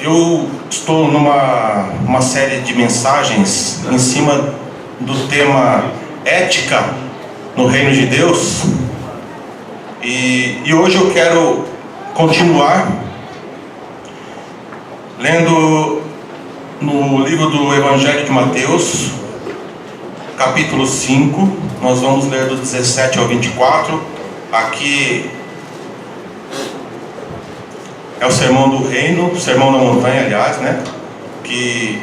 Eu estou numa série de mensagens em cima do tema ética no reino de Deus, e hoje eu quero continuar lendo no livro do Evangelho de Mateus, capítulo 5, nós vamos ler do 17 ao 24, aqui é o sermão do reino, o sermão da montanha, aliás, né? Que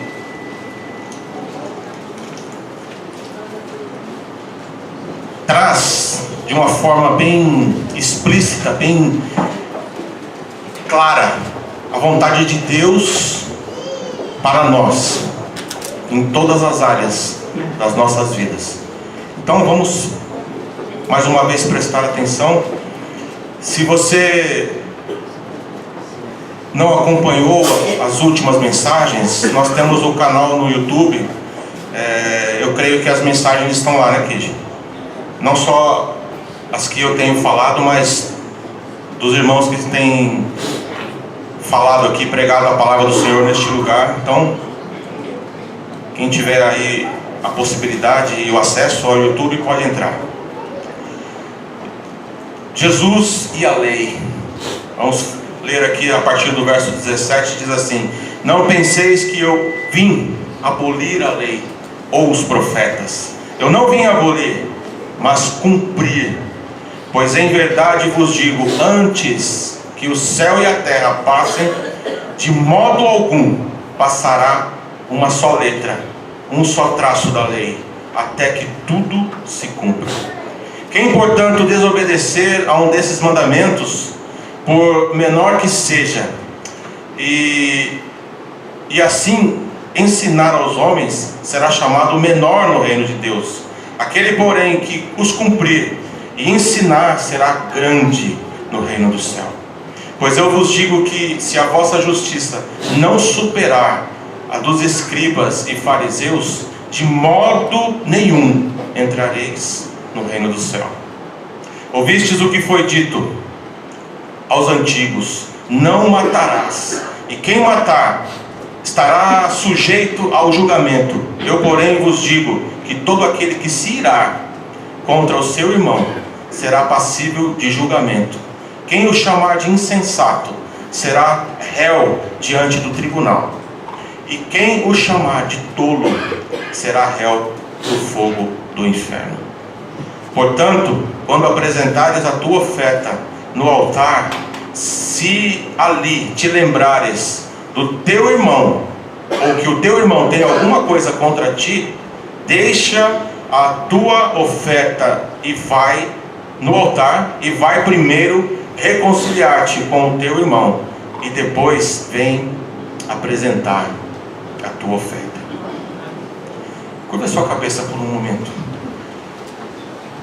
traz de uma forma bem explícita, bem clara, a vontade de Deus para nós, em todas as áreas das nossas vidas. Então vamos mais uma vez prestar atenção. Se você não acompanhou as últimas mensagens, nós temos o canal no YouTube. Eu creio que as mensagens estão lá, né, Kid? Não só as que eu tenho falado, mas dos irmãos que têm falado aqui, pregado a palavra do Senhor neste lugar. Então, quem tiver aí a possibilidade e o acesso ao YouTube pode entrar. Jesus e a lei. Vamos ler aqui a partir do verso 17, diz assim: não penseis que eu vim abolir a lei ou os profetas. Eu não vim abolir, mas cumprir. Pois em verdade vos digo, antes que o céu e a terra passem, de modo algum passará uma só letra, um só traço da lei, até que tudo se cumpra. Quem, portanto, desobedecer a um desses mandamentos, por menor que seja, e assim ensinar aos homens, será chamado menor no reino de Deus. Aquele, porém, que os cumprir e ensinar, será grande no reino do céu. Pois eu vos digo que, se a vossa justiça não superar a dos escribas e fariseus, de modo nenhum entrareis no reino do céu. Ouvistes o que foi dito aos antigos: não matarás, e quem matar estará sujeito ao julgamento. Eu, porém, vos digo que todo aquele que se irá contra o seu irmão será passível de julgamento. Quem o chamar de insensato será réu diante do tribunal, e quem o chamar de tolo será réu do fogo do inferno. Portanto, quando apresentares a tua oferta no altar, se ali te lembrares do teu irmão, ou que o teu irmão tem alguma coisa contra ti, deixa a tua oferta e vai no altar, e vai primeiro reconciliar-te com o teu irmão, e depois vem apresentar a tua oferta. Curva a sua cabeça por um momento.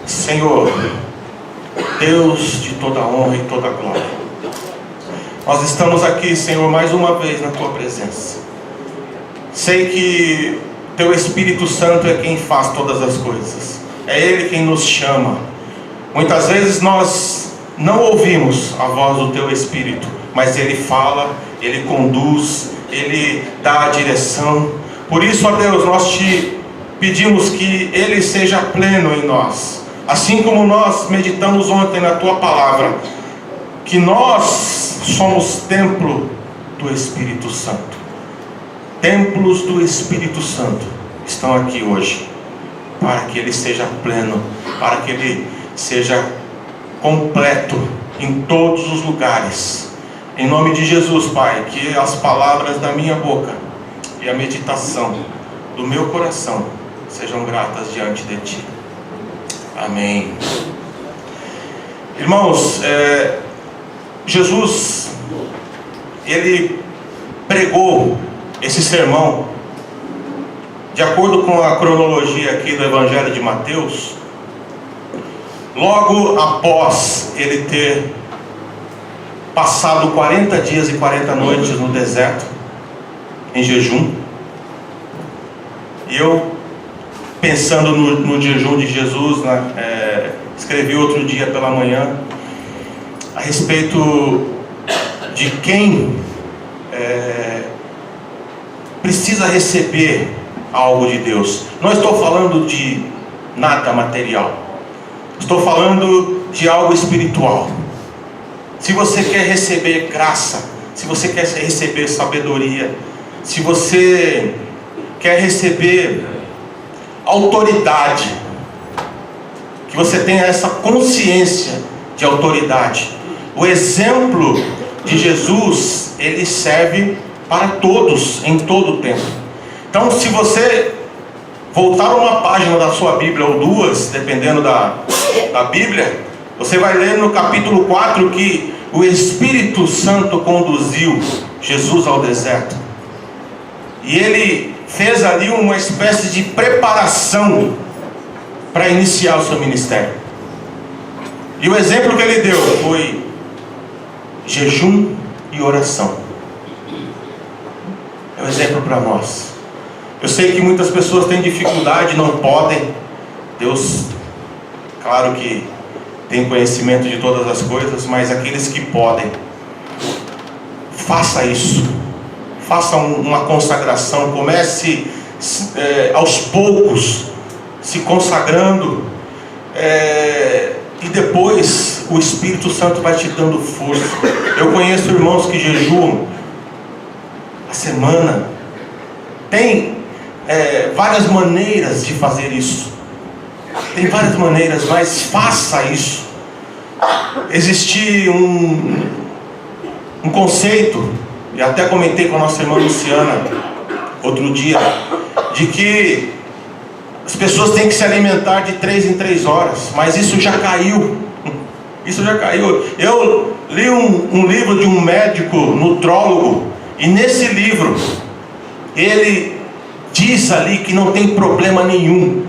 Senhor, Deus de toda honra e toda glória, nós estamos aqui, Senhor, mais uma vez na tua presença. Sei que teu Espírito Santo é quem faz todas as coisas, é Ele quem nos chama. Muitas vezes nós não ouvimos a voz do teu Espírito, mas Ele fala, Ele conduz, Ele dá a direção. Por isso, ó Deus, nós te pedimos que Ele seja pleno em nós, assim como nós meditamos ontem na tua palavra, que nós somos templo do Espírito Santo. Templos do Espírito Santo estão aqui hoje, para que Ele seja pleno, para que Ele seja completo em todos os lugares. Em nome de Jesus, Pai, que as palavras da minha boca e a meditação do meu coração sejam gratas diante de Ti. Amém. Irmãos, Jesus, Ele pregou esse sermão de acordo com a cronologia aqui do Evangelho de Mateus, logo após Ele ter passado 40 dias e 40 noites no deserto, em jejum. E eu, pensando no jejum de Jesus, escrevi outro dia pela manhã a respeito de quem precisa receber algo de Deus. Não estou falando de nada material, estou falando de algo espiritual. Se você quer receber graça, se você quer receber sabedoria, se você quer receber autoridade, que você tenha essa consciência de autoridade. O exemplo de Jesus, ele serve para todos, em todo o tempo. Então, se você voltar uma página da sua Bíblia, ou duas, dependendo da Bíblia, você vai ler no capítulo 4 que o Espírito Santo conduziu Jesus ao deserto. E ele fez ali uma espécie de preparação para iniciar o seu ministério. E o exemplo que ele deu foi jejum e oração. É um exemplo para nós. Eu sei que muitas pessoas têm dificuldade, não podem. Deus, claro que tem conhecimento de todas as coisas, mas aqueles que podem, faça isso. Faça uma consagração. Comece aos poucos, se consagrando, e depois o Espírito Santo vai te dando força. Eu conheço irmãos que jejuam a semana. Tem várias maneiras de fazer isso. Tem várias maneiras, mas faça isso. Existe um conceito, e até comentei com a nossa irmã Luciana outro dia, de que as pessoas têm que se alimentar de 3 em 3 horas, mas isso já caiu. Isso já caiu. Eu li um livro de um médico nutrólogo, e nesse livro ele diz ali que não tem problema nenhum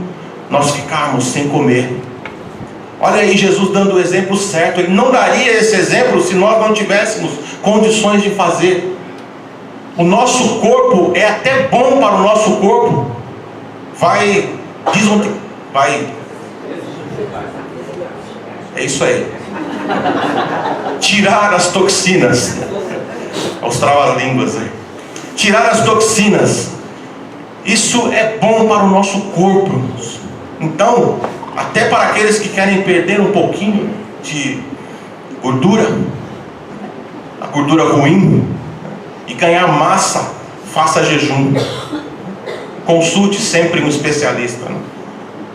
nós ficarmos sem comer. Olha aí Jesus dando o exemplo certo. Ele não daria esse exemplo se nós não tivéssemos condições de fazer. O nosso corpo é até bom para o nosso corpo. Vai. É isso aí. Tirar as toxinas. Aos trava-línguas aí. Tirar as toxinas. Isso é bom para o nosso corpo. Então, até para aqueles que querem perder um pouquinho de gordura, a gordura ruim, e ganhar massa, faça jejum. Consulte sempre um especialista, né?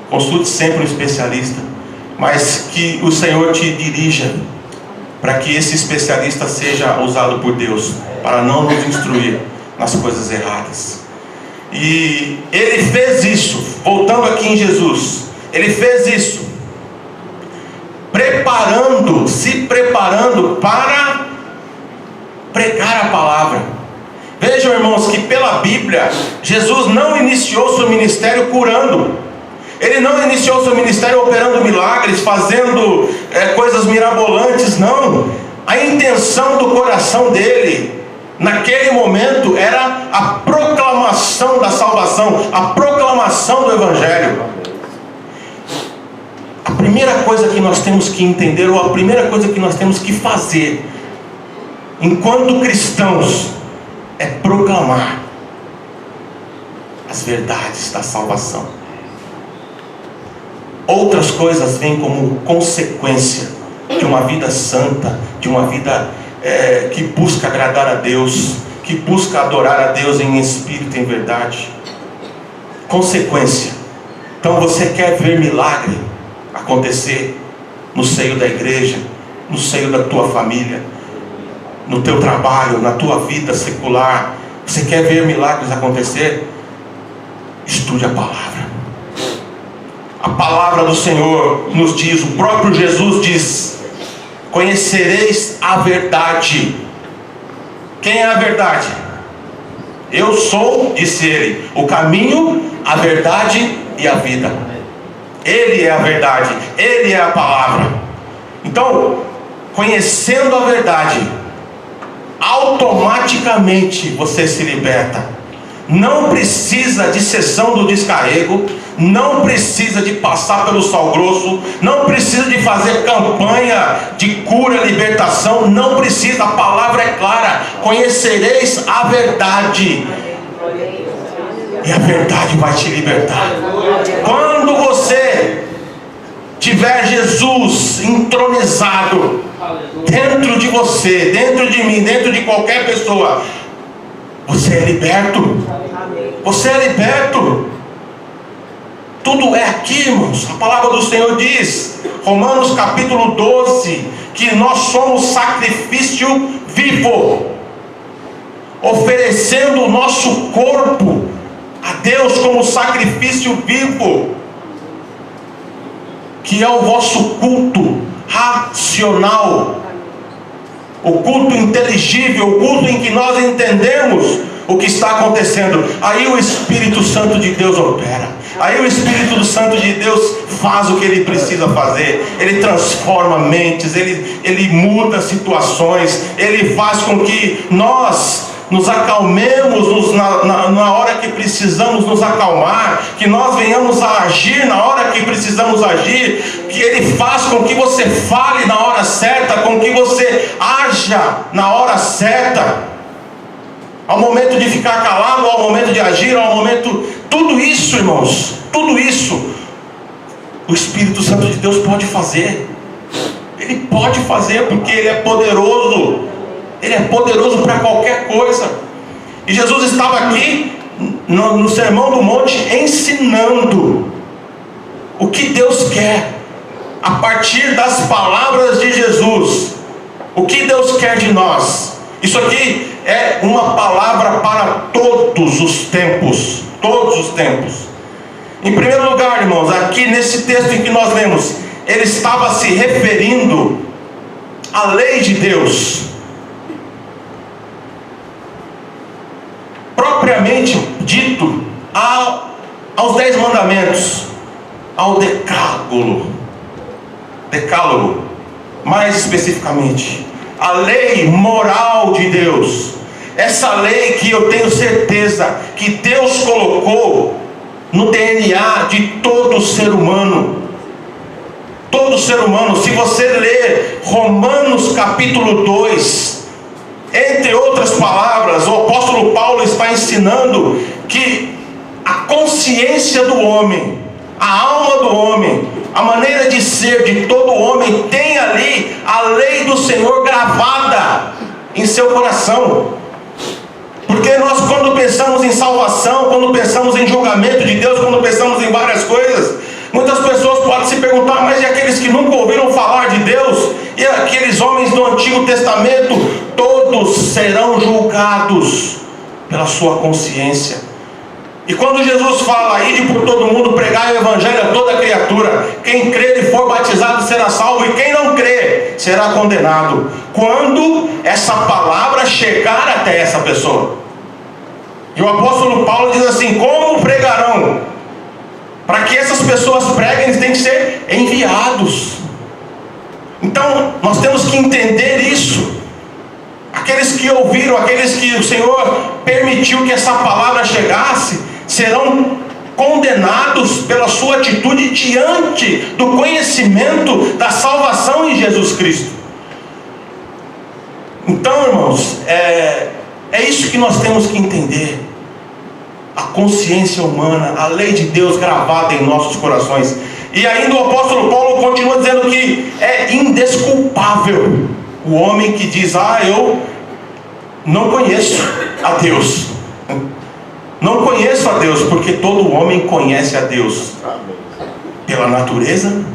Consulte sempre um especialista, mas que o Senhor te dirija para que esse especialista seja usado por Deus, para não nos instruir nas coisas erradas. E ele fez isso, voltando aqui em Jesus, ele fez isso, se preparando para pregar a palavra. Vejam, irmãos, que pela Bíblia, Jesus não iniciou seu ministério curando. Ele não iniciou seu ministério operando milagres, fazendo coisas mirabolantes, não. A intenção do coração dele, naquele momento, era a proclamação da salvação, a proclamação do Evangelho. A primeira coisa que nós temos que entender, ou a primeira coisa que nós temos que fazer, enquanto cristãos, é proclamar as verdades da salvação. Outras coisas vêm como consequência de uma vida santa, de uma vida que busca agradar a Deus, que busca adorar a Deus em espírito e em verdade. Consequência. Então você quer ver milagre acontecer no seio da igreja, no seio da tua família, no teu trabalho, na tua vida secular. Você quer ver milagres acontecer? Estude a palavra. A palavra do Senhor nos diz, o próprio Jesus diz: conhecereis a verdade. Quem é a verdade? Eu sou, disse ele, o caminho, a verdade e a vida. Ele é a verdade, ele é a palavra. Então, conhecendo a verdade, automaticamente você se liberta. Não precisa de sessão do descarrego, não precisa de passar pelo sal grosso, não precisa de fazer campanha de cura, libertação, não precisa. A palavra é clara: conhecereis a verdade. e a verdade vai te libertar. Quando você tiver Jesus entronizado dentro de você, dentro de mim, dentro de qualquer pessoa, você é liberto. Você é liberto. Tudo é aqui, irmãos. A palavra do Senhor diz, Romanos capítulo 12, que nós somos sacrifício vivo, oferecendo o nosso corpo a Deus como sacrifício vivo, que é o vosso culto racional, o culto inteligível, o culto em que nós entendemos o que está acontecendo. Aí o Espírito Santo de Deus opera. Aí o Espírito Santo de Deus faz o que ele precisa fazer. Ele transforma mentes, ele muda situações, ele faz com que nós nos acalmemos na hora que precisamos nos acalmar, que nós venhamos a agir na hora que precisamos agir, que ele faz com que você fale na hora certa, com que você haja na hora certa. Ao momento de ficar calado, ao momento de agir, ao momento... Tudo isso, irmãos, tudo isso, o Espírito Santo de Deus pode fazer. Ele pode fazer, porque Ele é poderoso. Ele é poderoso para qualquer coisa. E Jesus estava aqui, no Sermão do Monte, ensinando o que Deus quer, a partir das palavras de Jesus. O que Deus quer de nós. Isso aqui é uma palavra para todos os tempos. Todos os tempos. Em primeiro lugar, irmãos, aqui nesse texto em que nós lemos, ele estava se referindo à lei de Deus, propriamente dito aos 10 mandamentos, ao decálogo, mais especificamente, a lei moral de Deus. Essa lei que eu tenho certeza que Deus colocou no DNA de todo ser humano. Todo ser humano. Se você ler Romanos capítulo 2, entre outras palavras, o apóstolo Paulo está ensinando que a consciência do homem, a alma do homem, a maneira de ser de todo homem tem ali a lei do Senhor gravada em seu coração. Porque nós, quando pensamos em salvação, quando pensamos em julgamento de Deus, quando pensamos em várias coisas, muitas pessoas podem se perguntar: mas e aqueles que nunca ouviram falar de Deus? E aqueles homens do Antigo Testamento? Todos serão julgados pela sua consciência. E quando Jesus fala: ide por todo mundo, pregai o Evangelho a toda criatura, quem crer e for batizado será salvo, e quem não crer será condenado. Quando essa palavra chegar até essa pessoa. E o apóstolo Paulo diz assim: como pregarão? Para que essas pessoas preguem, eles têm que ser enviados. Então nós temos que entender isso. Aqueles que ouviram, aqueles que o Senhor permitiu que essa palavra chegasse, serão condenados pela sua atitude diante do conhecimento da salvação em Jesus Cristo. Então, irmãos, é isso que nós temos que entender. A consciência humana, a lei de Deus gravada em nossos corações. E ainda o apóstolo Paulo continua dizendo que é indesculpável o homem que diz: eu não conheço a Deus. Não conheço a Deus, porque todo homem conhece a Deus pela natureza,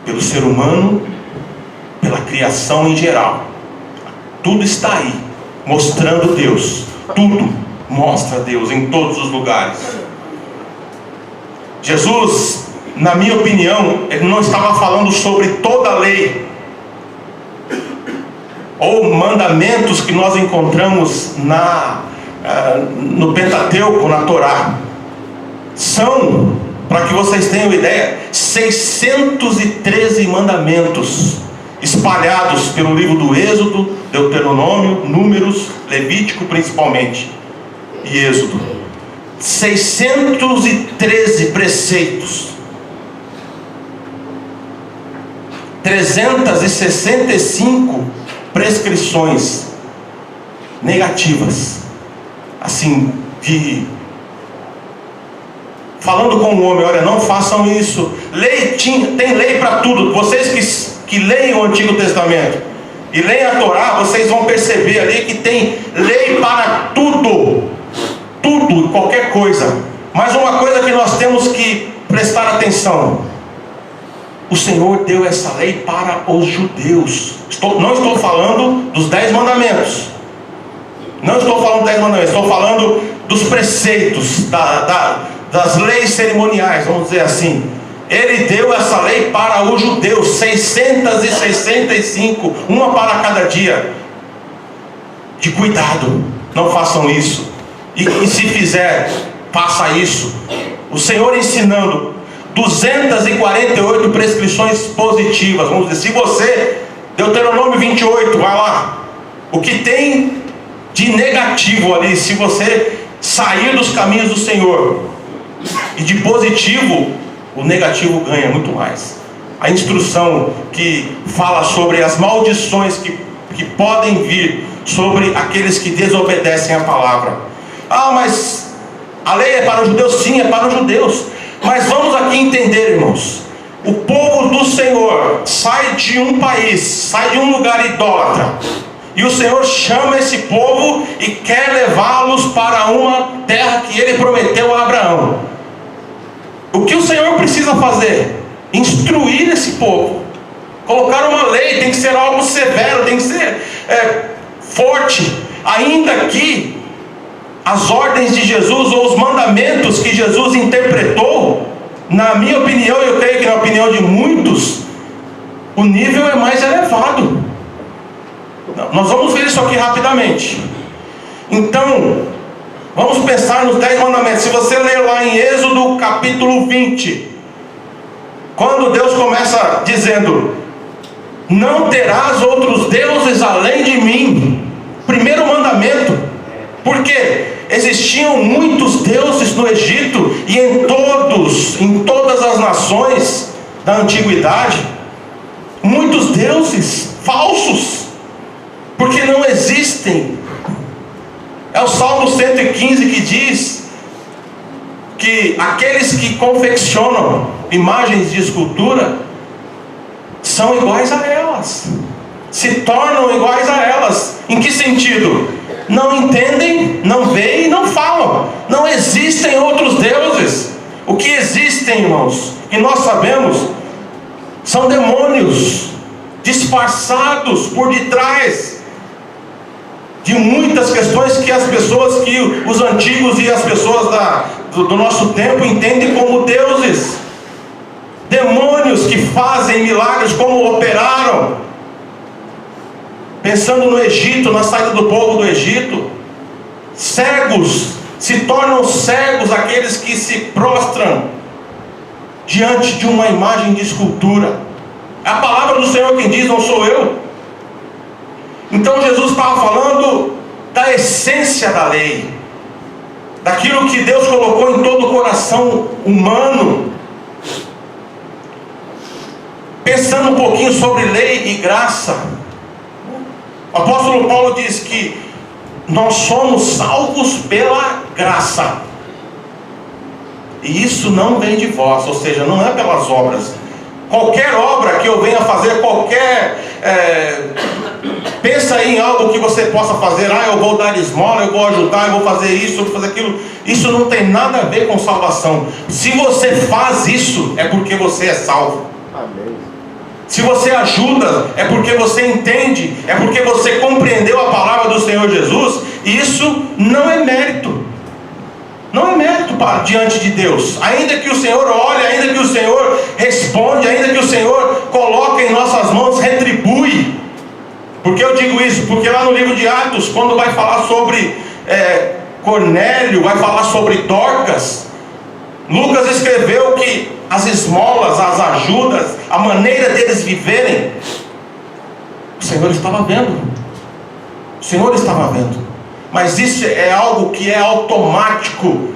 pelo ser humano, pela criação em geral. Tudo está aí, mostrando Deus. Tudo mostra Deus em todos os lugares. Jesus, na minha opinião, ele não estava falando sobre toda a lei ou mandamentos que nós encontramos no Pentateuco, na Torá. São, para que vocês tenham ideia, 613 mandamentos espalhados pelo livro do Êxodo, Deuteronômio, Números, Levítico principalmente, e Êxodo. 613 preceitos, 365 prescrições negativas, assim, de falando com o homem: olha, não façam isso. Tem lei para tudo. Vocês que leem o Antigo Testamento e leem a Torá, vocês vão perceber ali que tem lei para tudo. Tudo, qualquer coisa. Mas uma coisa que nós temos que prestar atenção: o Senhor deu essa lei para os judeus. Não estou falando dos 10 mandamentos. Não estou falando dos 10 mandamentos. Estou falando dos preceitos, das leis cerimoniais, vamos dizer assim. Ele deu essa lei para os judeus, 665, uma para cada dia. De cuidado, não façam isso. E se fizer, faça isso. O Senhor ensinando 248 prescrições positivas. Vamos dizer, se você, Deuteronômio 28, vai lá. O que tem de negativo ali, se você sair dos caminhos do Senhor, e de positivo, o negativo ganha muito mais. A instrução que fala sobre as maldições que podem vir sobre aqueles que desobedecem a palavra. Ah, mas a lei é para os judeus? Sim, é para os judeus. Mas vamos aqui entender, irmãos. O povo do Senhor sai de um país, sai de um lugar idólatra, e o Senhor chama esse povo e quer levá-los para uma terra que Ele prometeu a Abraão. O que o Senhor precisa fazer? Instruir esse povo. Colocar uma lei, tem que ser algo severo, tem que ser forte. Ainda que as ordens de Jesus, ou os mandamentos que Jesus interpretou, na minha opinião, eu creio que na opinião de muitos, o nível é mais elevado. Nós vamos ver isso aqui rapidamente. Então, vamos pensar nos 10 mandamentos. Se você ler lá em Êxodo capítulo 20, quando Deus começa dizendo: não terás outros deuses além de mim. Primeiro mandamento. Porque existiam muitos deuses no Egito e em todas as nações da antiguidade. Muitos deuses falsos, porque não existem. É o Salmo 115 que diz que aqueles que confeccionam imagens de escultura são iguais a elas, se tornam iguais a elas. Em que sentido? Não entendem, não veem e não falam. Não existem outros deuses. O que existem, irmãos, que nós sabemos, são demônios disfarçados por detrás de muitas questões que as pessoas, que os antigos e as pessoas do nosso tempo entendem como deuses. Demônios que fazem milagres, como operaram, pensando no Egito, na saída do povo do Egito. Cegos, se tornam cegos aqueles que se prostram diante de uma imagem de escultura. É a palavra do Senhor quem diz, não sou eu. Então Jesus estava falando da essência da lei, daquilo que Deus colocou em todo o coração humano. Pensando um pouquinho sobre lei e graça, o apóstolo Paulo diz que nós somos salvos pela graça, e isso não vem de vós, ou seja, não é pelas obras. Qualquer obra que eu venha fazer, pensa aí em algo que você possa fazer. Eu vou dar esmola, eu vou ajudar, eu vou fazer isso, eu vou fazer aquilo. Isso não tem nada a ver com salvação. Se você faz isso, é porque você é salvo. Amém. Se você ajuda, é porque você entende, é porque você compreendeu a palavra do Senhor Jesus. Isso não é mérito. Não é mérito diante de Deus. Ainda que o Senhor olhe, ainda que o Senhor responde, ainda que o Senhor coloque em nossas mãos, retribui. Por que eu digo isso? Porque lá no livro de Atos, quando vai falar sobre Cornélio, vai falar sobre Dorcas, Lucas escreveu que as esmolas, as ajudas, a maneira deles viverem, o Senhor estava vendo. O Senhor estava vendo. Mas isso é algo que é automático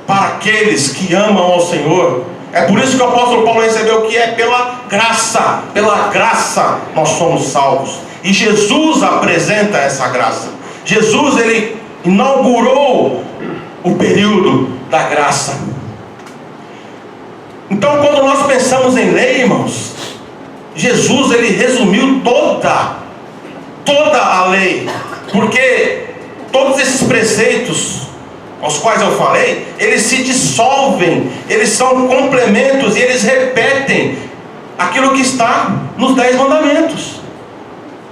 para aqueles que amam ao Senhor. É por isso que o apóstolo Paulo recebeu que é pela graça nós somos salvos. E Jesus apresenta essa graça. Jesus, ele inaugurou o período da graça. Então, quando nós pensamos em lei, irmãos, Jesus, ele resumiu toda a lei, porque todos esses preceitos aos quais eu falei, eles se dissolvem, eles são complementos e eles repetem aquilo que está nos 10 mandamentos.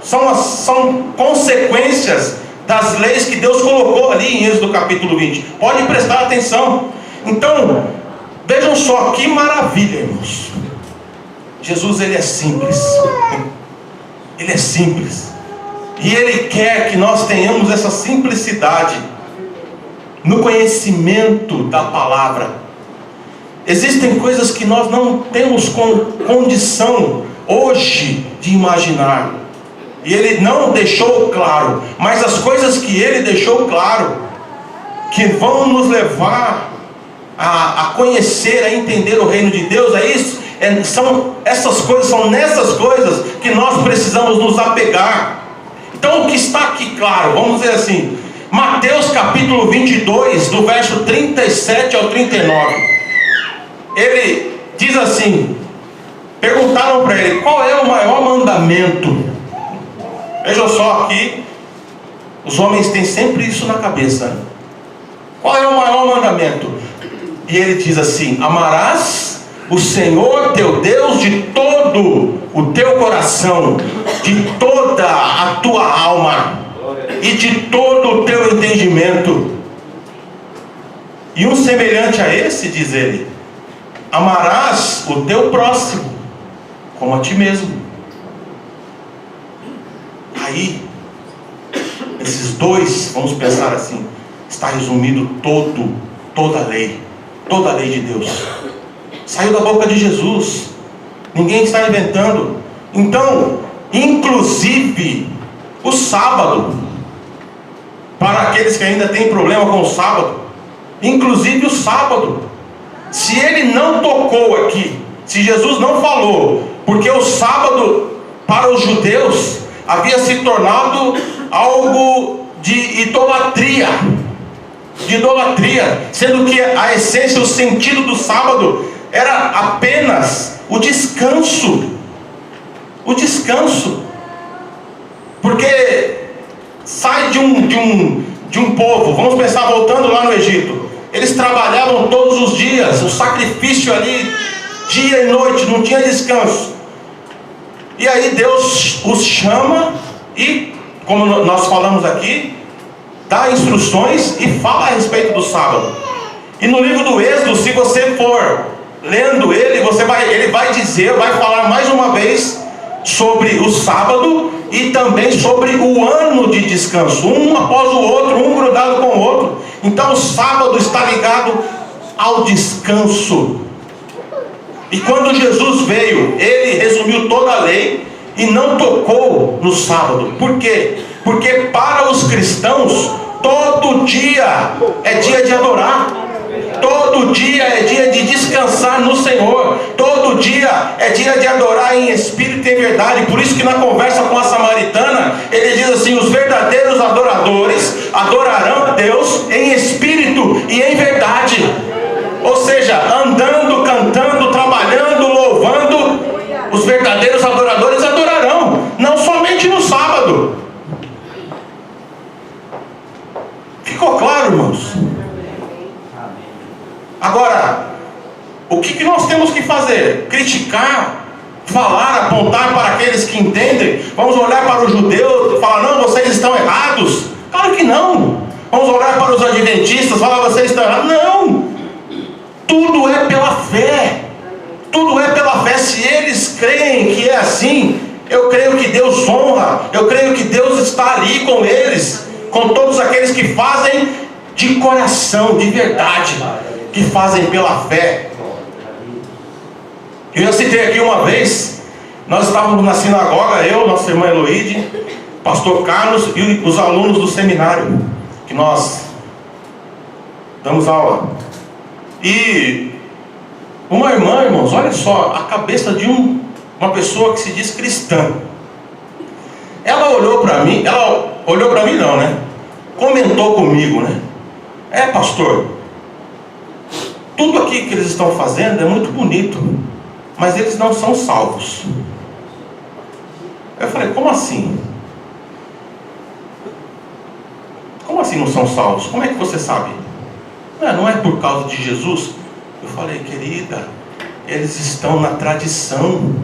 São consequências das leis que Deus colocou ali em Êxodo capítulo 20. Pode prestar atenção. Então, vejam só que maravilha, irmãos. Jesus, ele é simples. Ele é simples. E ele quer que nós tenhamos essa simplicidade no conhecimento da palavra. Existem coisas que nós não temos condição hoje de imaginar, e ele não deixou claro, mas as coisas que ele deixou claro, que vão nos levar a conhecer, a entender o reino de Deus, são nessas coisas que nós precisamos nos apegar. Então, o que está aqui claro, vamos dizer assim, Mateus capítulo 22, do verso 37 ao 39, ele diz assim, perguntaram para ele, qual é o maior mandamento? Vejam só aqui, os homens têm sempre isso na cabeça. Qual é o maior mandamento? E ele diz assim, amarás o Senhor teu Deus de todo o teu coração, de toda a tua alma e de todo o teu entendimento. E um semelhante a esse, diz ele, amarás o teu próximo como a ti mesmo. Aí, esses dois, vamos pensar assim, está resumido toda a lei de Deus. Saiu da boca de Jesus, ninguém está inventando. Então, inclusive o sábado, para aqueles que ainda têm problema com o sábado, inclusive o sábado, se ele não tocou aqui, se Jesus não falou, porque o sábado para os judeus havia se tornado algo de idolatria, sendo que a essência, o sentido do sábado era apenas o descanso, porque sai de um povo, vamos pensar voltando lá no Egito, eles trabalhavam todos os dias, o sacrifício ali, dia e noite, não tinha descanso. E aí Deus os chama e, como nós falamos aqui, dá instruções e fala a respeito do sábado. E no livro do Êxodo, se você for lendo ele, ele vai falar mais uma vez sobre o sábado e também sobre o ano de descanso, um após o outro, um grudado com o outro. Então o sábado está ligado ao descanso. E quando Jesus veio, ele resumiu toda a lei e não tocou no sábado. Por quê? Porque para os cristãos, todo dia é dia de adorar, todo dia é dia de descansar no Senhor, todo dia é dia de adorar em espírito e em verdade. Por isso que na conversa com a samaritana, ele diz assim, os verdadeiros adoradores adorarão a Deus em espírito e em verdade. Ou seja, andando, cantando, trabalhando, louvando, os verdadeiros adoradores adorarão, não somente no sábado. Ficou claro, irmãos? Agora, o que nós temos que fazer? Criticar, falar, apontar para aqueles que entendem? Vamos olhar para os judeus e falar, não, vocês estão errados? Claro que não. Vamos olhar para os adventistas e falar, vocês estão errados? Não. Tudo é pela fé. Tudo é pela fé. Se eles creem que é assim, eu creio que Deus honra, eu creio que Deus está ali com eles, com todos aqueles que fazem de coração, de verdade, que fazem pela fé. Eu já citei aqui uma vez, nós estávamos na sinagoga, eu, nossa irmã Eloide, pastor Carlos e os alunos do seminário, que nós damos aula. E uma irmã, irmãos, olha só, a cabeça de uma pessoa que se diz cristã. Ela olhou para mim não, né? Comentou comigo, né? Pastor, tudo aqui que eles estão fazendo é muito bonito, mas eles não são salvos. Eu falei, como assim? Como assim não são salvos? Como é que você sabe? Não é por causa de Jesus? Eu falei, querida, eles estão na tradição.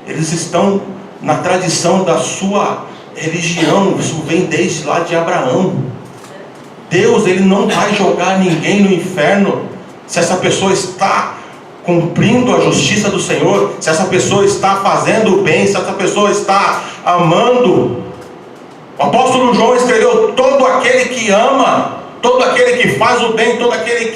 Eles estão na tradição da sua religião. Isso vem desde lá de Abraão. Deus, Ele não vai jogar ninguém no inferno se essa pessoa está cumprindo a justiça do Senhor, se essa pessoa está fazendo o bem, se essa pessoa está amando. O apóstolo João escreveu: todo aquele que ama, todo aquele que faz o bem, todo aquele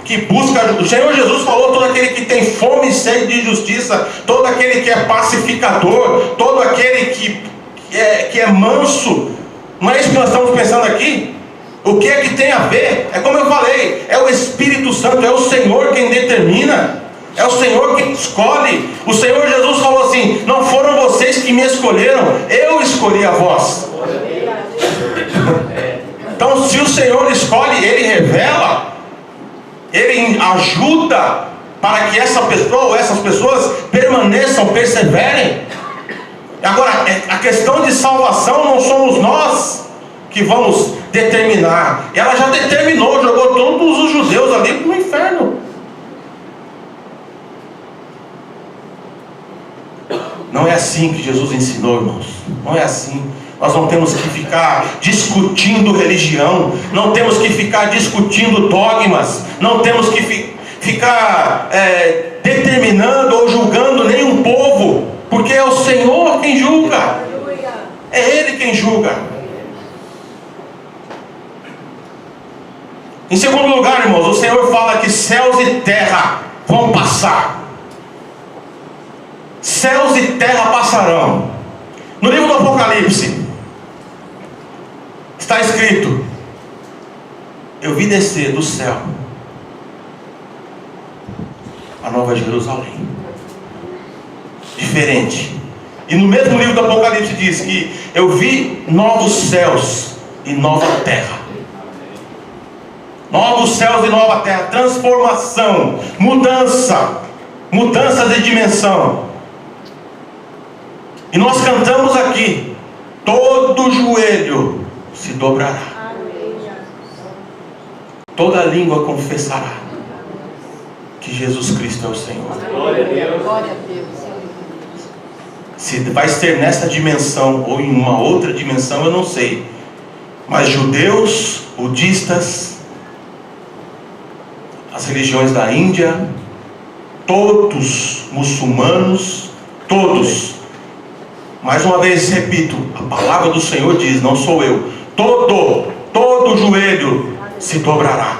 que busca. O Senhor Jesus falou: todo aquele que tem fome e sede de justiça, todo aquele que é pacificador, todo aquele que é manso. Não é isso que nós estamos pensando aqui? O que é que tem a ver? É como eu falei, é o Espírito Santo, é o Senhor quem determina, é o Senhor quem escolhe. O Senhor Jesus falou assim: não foram vocês que me escolheram, eu escolhi a vós. Então, se o Senhor escolhe, Ele revela, Ele ajuda para que essa pessoa ou essas pessoas permaneçam, perseverem. Agora, a questão de salvação não somos nós que vamos determinar. Ela já determinou, jogou todos os judeus ali no inferno. Não é assim que Jesus ensinou, irmãos. Não é assim. Nós não temos que ficar discutindo religião, não temos que ficar discutindo dogmas, não temos que ficar determinando ou julgando nenhum povo, porque é o Senhor quem julga, é Ele quem julga. Em segundo lugar, irmãos, o Senhor fala que céus e terra vão passar. Céus e terra passarão. No livro do Apocalipse está escrito: eu vi descer do céu a Nova Jerusalém, diferente. E no mesmo livro do Apocalipse diz que eu vi novos céus e nova terra. Novos céus e nova terra, transformação, mudança de dimensão. E nós cantamos aqui: todo joelho se dobrará, toda língua confessará que Jesus Cristo é o Senhor. Glória a Deus. Glória a Deus. Se vai ser nessa dimensão ou em uma outra dimensão, eu não sei. Mas judeus, budistas, as religiões da Índia, todos muçulmanos, todos. Mais uma vez repito, a palavra do Senhor diz, não sou eu: todo joelho se dobrará.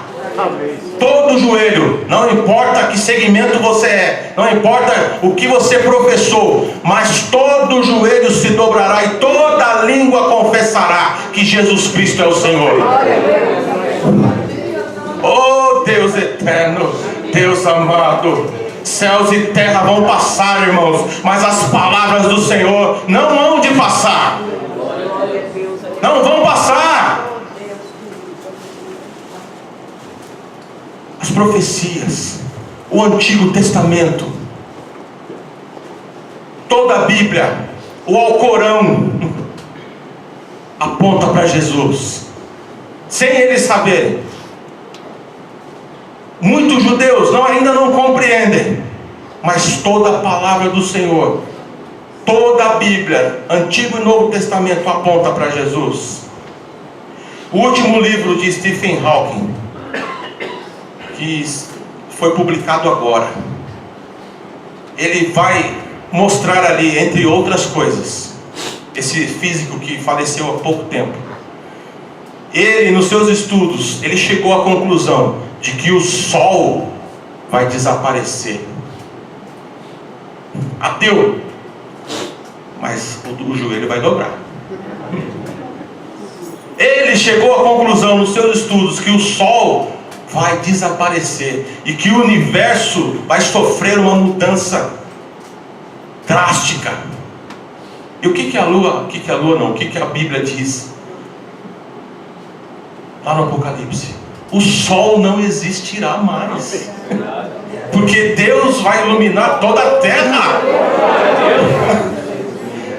Todo joelho, não importa que segmento você é, não importa o que você professou, mas todo joelho se dobrará e toda língua confessará que Jesus Cristo é o Senhor. Oh Deus eterno, Deus amado, céus e terra vão passar, irmãos, mas as palavras do Senhor não hão de passar. Não vão passar. As profecias, o Antigo Testamento, toda a Bíblia, o Alcorão, aponta para Jesus, sem eles saberem. Muitos judeus ainda não compreendem, mas toda a palavra do Senhor, toda a Bíblia, Antigo e Novo Testamento, aponta para Jesus. O último livro de Stephen Hawking, que foi publicado agora, ele vai mostrar ali, entre outras coisas, esse físico que faleceu há pouco tempo, ele, nos seus estudos, ele chegou à conclusão de que o sol vai desaparecer. Ateu, mas o joelho vai dobrar. Ele chegou à conclusão nos seus estudos que o sol vai desaparecer e que o universo vai sofrer uma mudança drástica. E o que a lua, o que a Bíblia diz lá no Apocalipse? o sol não existirá mais. Porque Deus vai iluminar toda a terra.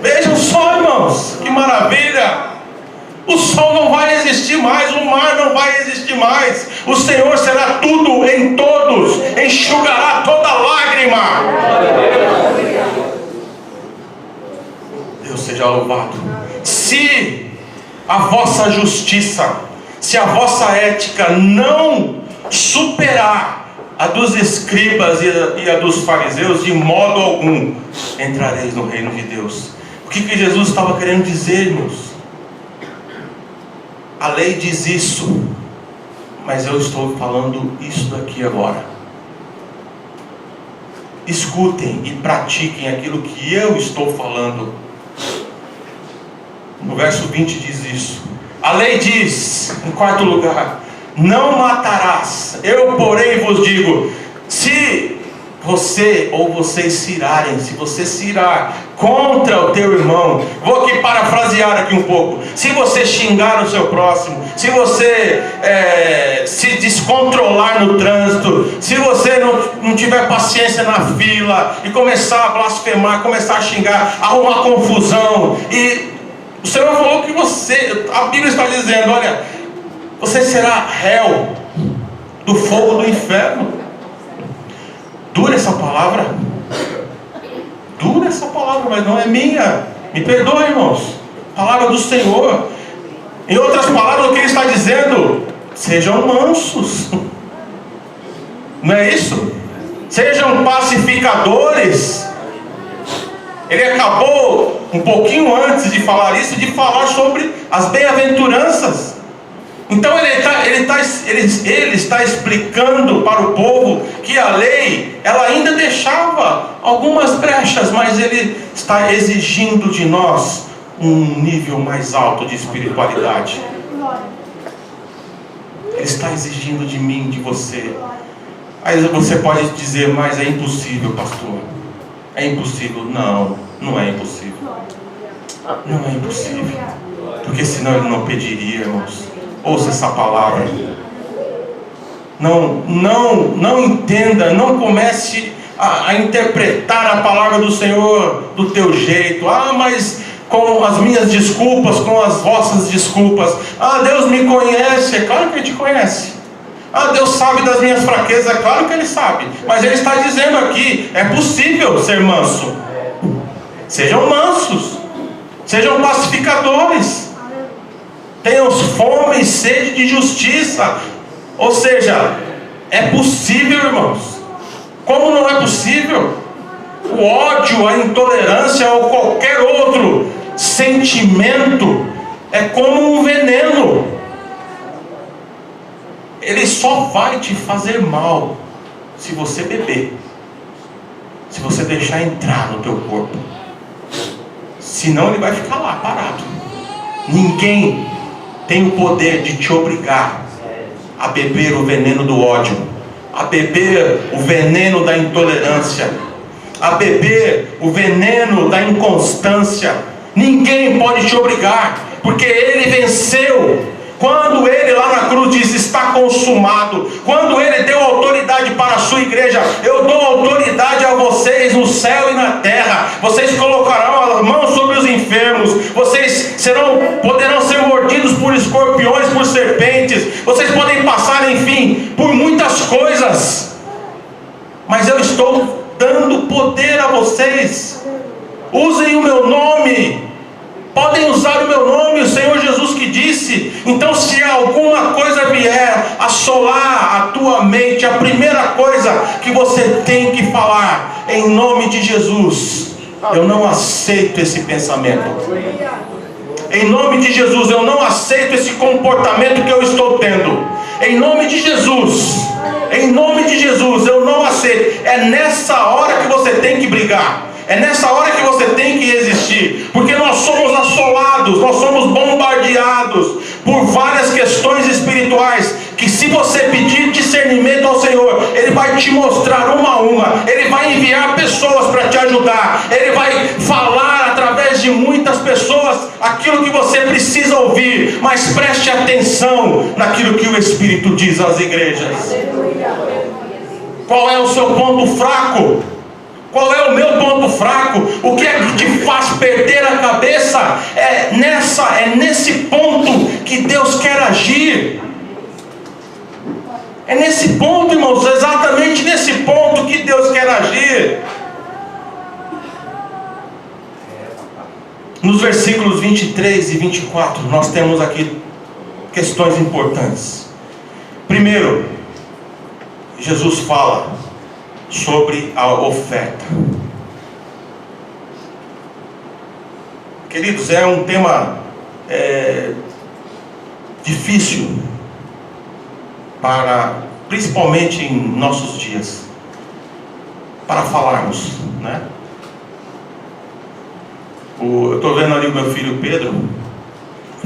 Vejam só, irmãos, que maravilha. O sol não vai existir mais, o mar não vai existir mais. O Senhor será tudo em todos, enxugará toda lágrima. Deus seja louvado. Se a vossa justiça, se a vossa ética não superar a dos escribas e a dos fariseus, de modo algum entrareis no reino de Deus. O que Jesus estava querendo dizer, irmãos? A lei diz isso, mas eu estou falando isso daqui agora. Escutem e pratiquem aquilo que eu estou falando. No verso 20 diz isso. A lei diz, em quarto lugar, não matarás. Eu, porém, vos digo, se você ou vocês se irarem, se você se irar contra o teu irmão, vou aqui parafrasear aqui um pouco, se você xingar o seu próximo, se você se descontrolar no trânsito, se você não tiver paciência na fila e começar a blasfemar, começar a xingar, arrumar confusão, e o Senhor falou que a Bíblia está dizendo, olha, você será réu do fogo do inferno. Dura essa palavra, mas não é minha. Me perdoe, irmãos. Palavra do Senhor. Em outras palavras, o que Ele está dizendo? Sejam mansos. Não é isso? Sejam pacificadores. Ele acabou um pouquinho antes de falar isso, de falar sobre as bem-aventuranças. Então ele está explicando para o povo que a lei, ela ainda deixava algumas brechas, mas ele está exigindo de nós um nível mais alto de espiritualidade. Ele está exigindo de mim, de você. Aí você pode dizer, mas é impossível, pastor. É impossível. Não, não é impossível. Não é impossível. Porque senão ele não pediria, irmãos. Ouça essa palavra. Não entenda, não comece a interpretar a palavra do Senhor do teu jeito. Mas com as minhas desculpas, com as vossas desculpas. Deus me conhece. É claro que Ele te conhece. Deus sabe das minhas fraquezas. É claro que Ele sabe. Mas Ele está dizendo aqui, é possível ser manso. Sejam mansos. Sejam pacificadores. Tenham fome e sede de justiça. Ou seja, é possível, irmãos. Como não é possível? O ódio, a intolerância ou qualquer outro sentimento é como um veneno. Ele só vai te fazer mal se você beber, se você deixar entrar no teu corpo. Senão ele vai ficar lá parado. Ninguém tem o poder de te obrigar a beber o veneno do ódio, a beber o veneno da intolerância, a beber o veneno da inconstância. Ninguém pode te obrigar, porque Ele venceu. Quando Ele lá na cruz diz, está consumado, quando Ele deu autoridade para a sua igreja, eu dou autoridade a vocês no céu e na terra. Vocês colocarão as mãos sobre os enfermos, vocês poderão ser mordidos por escorpiões, por serpentes, vocês podem passar, enfim, por muitas coisas, mas eu estou dando poder a vocês. Usem o meu nome. Podem usar o meu nome, o Senhor Jesus que disse. Então, se alguma coisa vier assolar a tua mente, a primeira coisa que você tem que falar, em nome de Jesus, eu não aceito esse pensamento. Em nome de Jesus, eu não aceito esse comportamento que eu estou tendo. Em nome de Jesus, eu não aceito. É nessa hora que você tem que brigar. É nessa hora que você tem que resistir, porque nós somos assolados, nós somos bombardeados por várias questões espirituais, que se você pedir discernimento ao Senhor, Ele vai te mostrar uma a uma, Ele vai enviar pessoas para te ajudar, Ele vai falar através através de muitas pessoas aquilo que você precisa ouvir, mas preste atenção naquilo que o Espírito diz às igrejas. Qual é o seu ponto fraco? Qual é o meu ponto fraco? O que é que te faz perder a cabeça? É nesse ponto que Deus quer agir. É nesse ponto, irmãos, exatamente nesse ponto que Deus quer agir. Nos versículos 23 e 24, nós temos aqui questões importantes. Primeiro, Jesus fala sobre a oferta. Queridos, é um tema difícil, principalmente em nossos dias, para falarmos, né? Eu estou vendo ali o meu filho Pedro.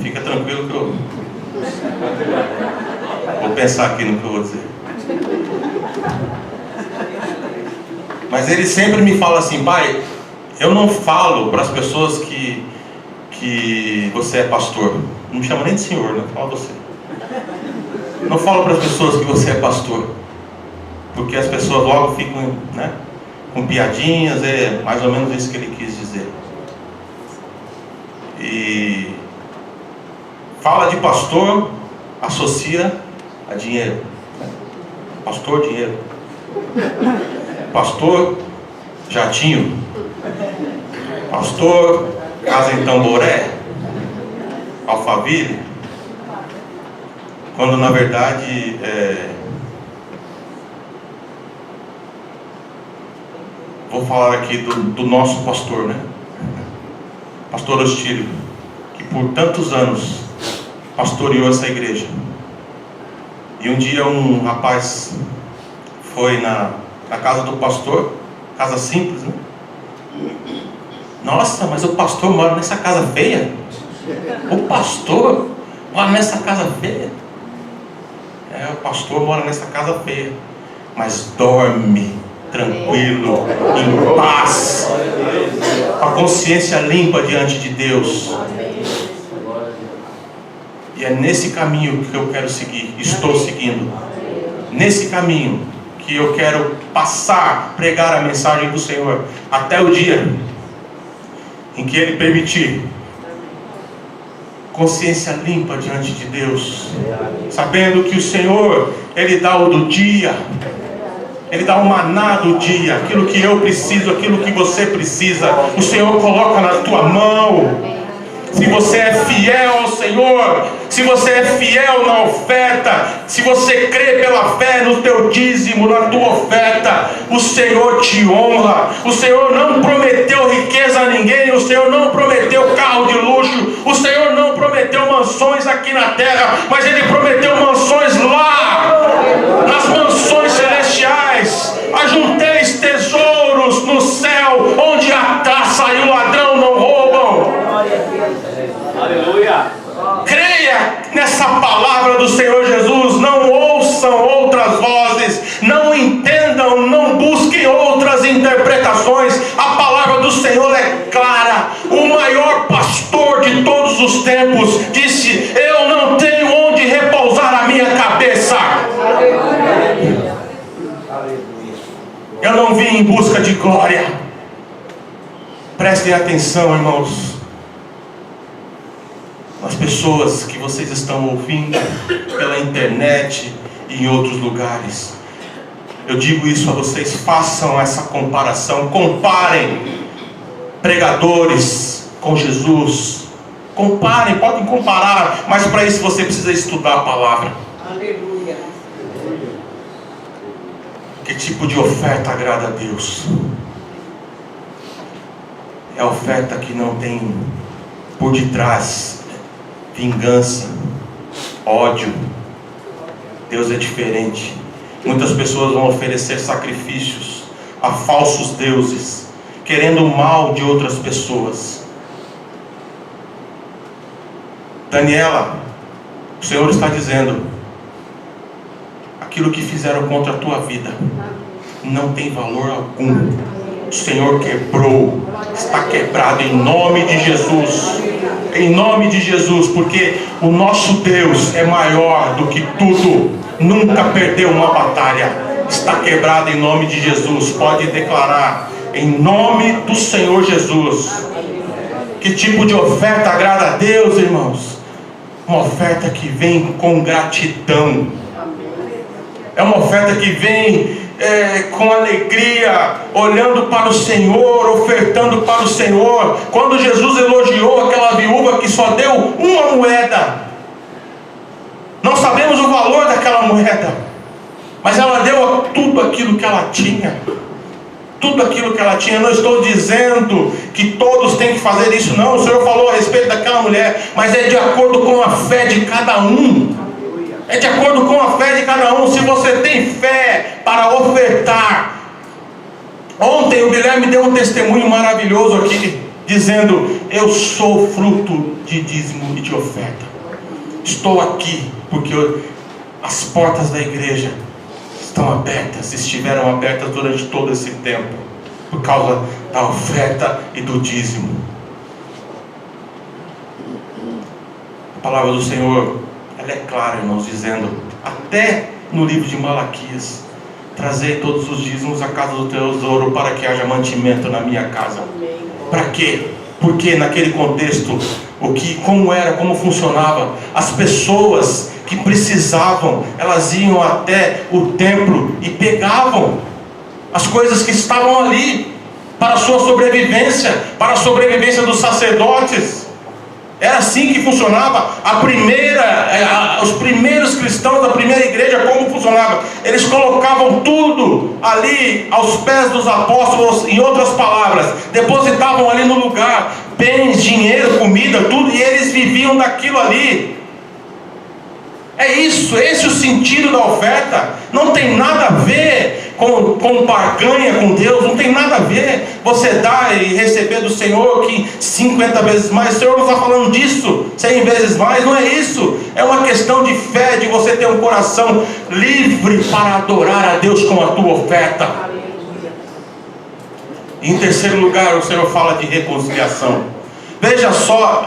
Fica tranquilo que eu vou pensar aqui no que eu vou dizer. Mas ele sempre me fala assim: pai, eu não falo para as pessoas que você é pastor. Não me chama nem de senhor, né? Fala você. Não falo para as pessoas que você é pastor, porque as pessoas logo ficam, né, com piadinhas. É mais ou menos isso que ele quis dizer. E fala de pastor, associa a dinheiro. Pastor, dinheiro. Pastor, jatinho. Pastor, casa em Tamboré, Alphaville. Quando na verdade vou falar aqui do nosso pastor, né? Pastor Ostílio, que por tantos anos pastoreou essa igreja. E um dia um rapaz foi na casa do pastor, casa simples, né? Nossa, mas o pastor mora nessa casa feia? O pastor mora nessa casa feia? O pastor mora nessa casa feia, mas dorme tranquilo, em paz, com a consciência limpa diante de Deus. E é nesse caminho que eu quero seguir, estou seguindo. Nesse caminho que eu quero pregar a mensagem do Senhor, até o dia em que Ele permitir. Consciência limpa diante de Deus, sabendo que o Senhor, Ele dá o do dia, Ele dá o maná do dia, aquilo que eu preciso, aquilo que você precisa, o Senhor coloca na tua mão. Se você é fiel ao Senhor, se você é fiel na oferta, se você crê pela fé no teu dízimo, na tua oferta, o Senhor te honra. O Senhor não prometeu riqueza a ninguém, o Senhor não prometeu carro de luxo, o Senhor não prometeu mansões aqui na terra, mas Ele prometeu mansões lá, nas mansões celestiais. Ajunteis tesouros no céu, onde a traça e o ladrão não roubam. Aleluia. Creia nessa palavra do Senhor Jesus. Não ouçam outras vozes, não entendam, não busquem outras interpretações. A palavra do Senhor é clara. O maior pastor de todos os tempos disse: eu não tenho onde repousar a minha cabeça. Eu não vim em busca de glória. Prestem atenção, irmãos. As pessoas que vocês estão ouvindo pela internet e em outros lugares, eu digo isso a vocês: façam essa comparação, comparem pregadores com Jesus, comparem, podem comparar, mas para isso você precisa estudar a palavra. Aleluia. Que tipo de oferta agrada a Deus? É a oferta que não tem por detrás vingança, ódio. Deus é diferente. Muitas pessoas vão oferecer sacrifícios a falsos deuses, querendo o mal de outras pessoas. Daniela, o Senhor está dizendo: aquilo que fizeram contra a tua vida não tem valor algum. o Senhor quebrou, está quebrado em nome de Jesus. Em nome de Jesus, porque o nosso Deus é maior do que tudo, nunca perdeu uma batalha. Está quebrado em nome de Jesus. Pode declarar em nome do Senhor Jesus. Que tipo de oferta agrada a Deus, irmãos? Uma oferta que vem com gratidão. É uma oferta que vem com alegria, olhando para o Senhor, ofertando para o Senhor. Quando Jesus elogiou aquela viúva que só deu uma moeda, não sabemos o valor daquela moeda, mas ela deu tudo aquilo que ela tinha. Tudo aquilo que ela tinha. Não estou dizendo que todos têm que fazer isso, não. O Senhor falou a respeito daquela mulher, mas é de acordo com a fé de cada um. É de acordo com a fé de cada um. Se você tem fé para ofertar. Ontem o Guilherme deu um testemunho maravilhoso aqui, dizendo: eu sou fruto de dízimo e de oferta. Estou aqui porque as portas da igreja estão abertas, estiveram abertas durante todo esse tempo, por causa da oferta e do dízimo. A palavra do Senhor, ela é clara, irmãos, dizendo, até no livro de Malaquias: trazei todos os dízimos à casa do tesouro, para que haja mantimento na minha casa. Para quê? Porque naquele contexto, como funcionava, as pessoas que precisavam, elas iam até o templo e pegavam as coisas que estavam ali para a sua sobrevivência, para a sobrevivência dos sacerdotes. Era assim que funcionava os primeiros cristãos da primeira igreja. Como funcionava? Eles colocavam tudo ali aos pés dos apóstolos. Em outras palavras, depositavam ali no lugar bens, dinheiro, comida, tudo, e eles viviam daquilo ali. É isso, esse é o sentido da oferta. Não tem nada a ver com barganha com Deus, não tem nada a ver você dar e receber do Senhor que 50 vezes mais. O Senhor não está falando disso, 100 vezes mais, não é isso. É uma questão de fé, de você ter um coração livre para adorar a Deus com a tua oferta. Em terceiro lugar, o Senhor fala de reconciliação. Veja só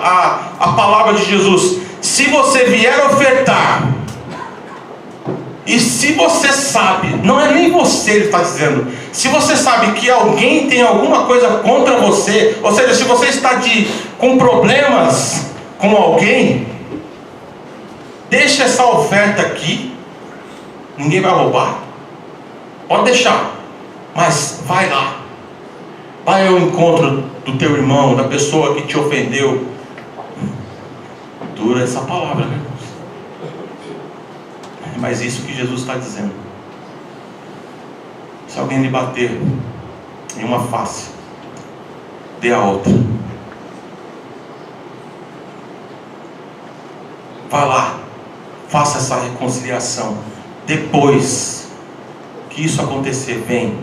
a palavra de Jesus: se você vier ofertar, e se você sabe, não é nem você, ele está dizendo, se você sabe que alguém tem alguma coisa contra você, ou seja, se você está com problemas com alguém, deixa essa oferta aqui, ninguém vai roubar, pode deixar, mas vai lá, vai ao encontro do teu irmão, da pessoa que te ofendeu. Dura essa palavra, né? Mas isso que Jesus está dizendo. Se alguém lhe bater em uma face, dê a outra. Vá lá, faça essa reconciliação. Depois que isso acontecer, vem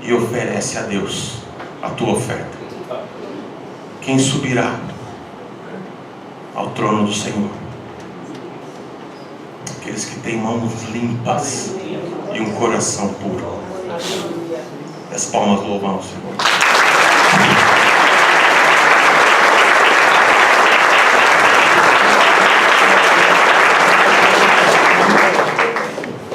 e oferece a Deus a tua oferta. Quem subirá ao trono do Senhor? Aqueles que têm mãos limpas e um coração puro. As palmas louvam ao Senhor.